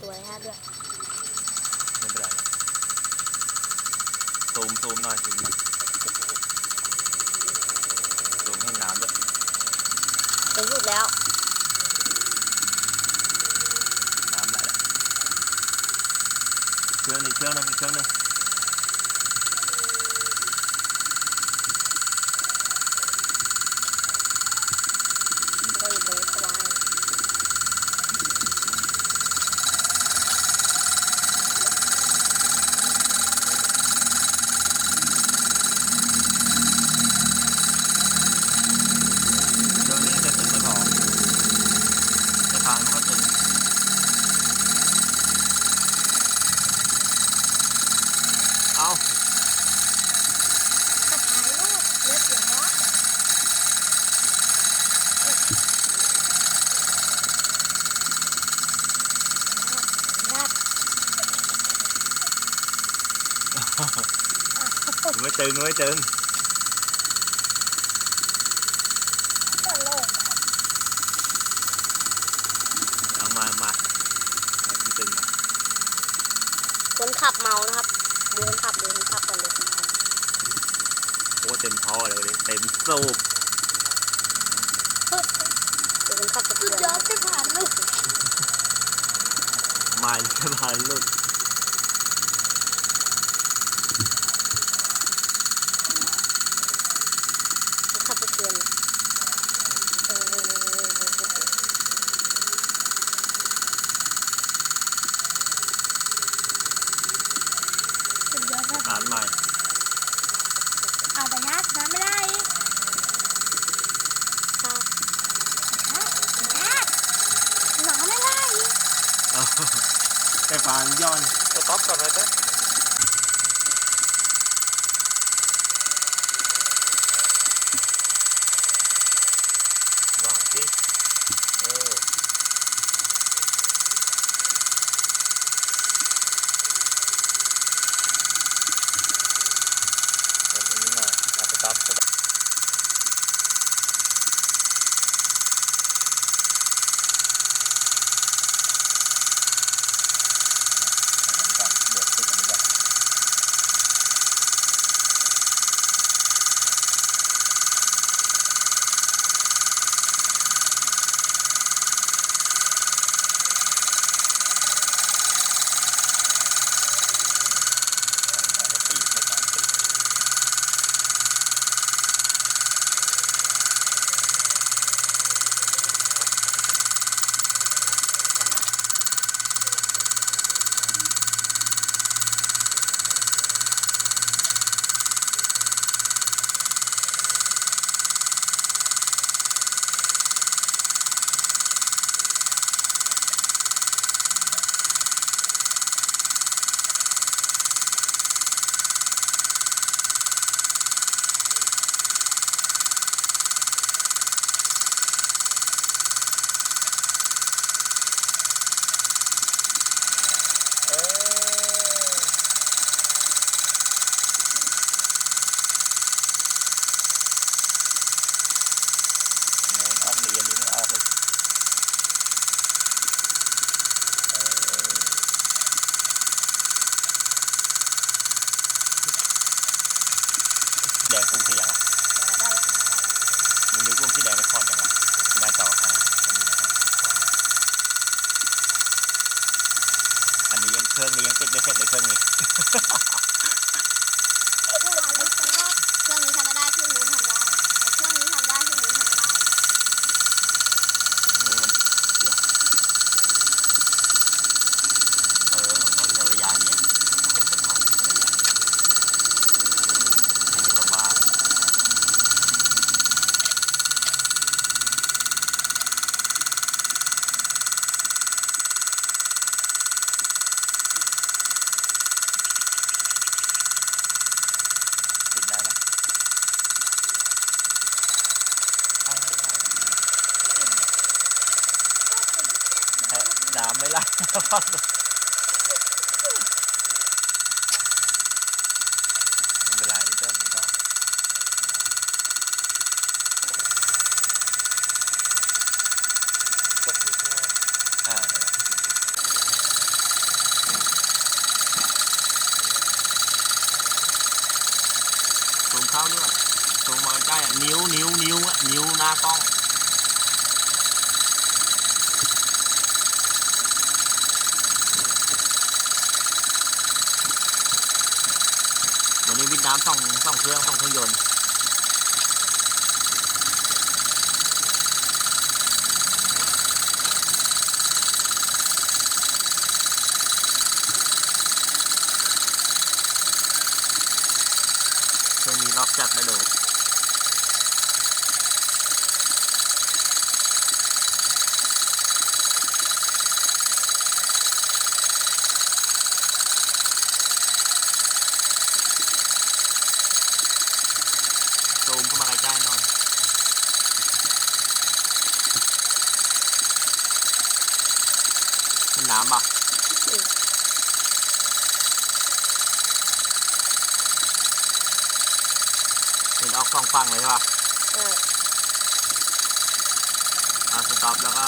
ตัวฮะด้วยไม่เป็นไรซูมหน่อยซูมให้น้ำด้วยเต็มรูปแล้วน้ำไหลแล้วเครื่องนึงก็อยู่ตรงสบายเอาถ่ายรูปเล็บเหรอไม่ตึงตลกเอามาตึงคนขับเมานะครับดูคนขับก่อนเลยโอ้เต็มท่อเลยเต็มสูบเดี๋ยวคนขับจะเตือนจะผ่านลูกมาจะผ่านลูกคนขับจะเตือนผ่านใหม่แต่น้ำไม่ได้น้ำไม่ได้แต่ผ่านย้อนสต็อปก่อนเลยเต้วางที่แดงกุ้งที่ยังมันมีกุ้งที่แดงไม่ทอดยังหน้าจออันนี้ยังเครื่องนี้ยังติดไม่เสร็จเลยเครื่องนี้เครื่องนี้ทำไม่ได้เครื่องนู้นทำได้เครื่องนี้ทำได้เครื่องนู้นทำไม่ได้ต้องมีระยะเนี่ยให้เป็นทางที่ระยะให้มีประมาณปิดได้ไหมน้ำไม่ไหลเวลานี้ก็ไม่ต้องตกอยู่ข้างล่างนั่นแหละ ด้วยตรงมาใกล้ๆอ่ะนิ้วอ่ะนิ้วหน้ากล้องวันนี้วิทย์น้ำสองเครื่องยนต์เครื่องนี้รอบจัดไปเลยซูมเข้ามาใกล้ๆหน่อยเห็นน้ำป่ะเห็นออกสองฝั่งเลยใช่ป่ะ เออ สต็อปแล้วก็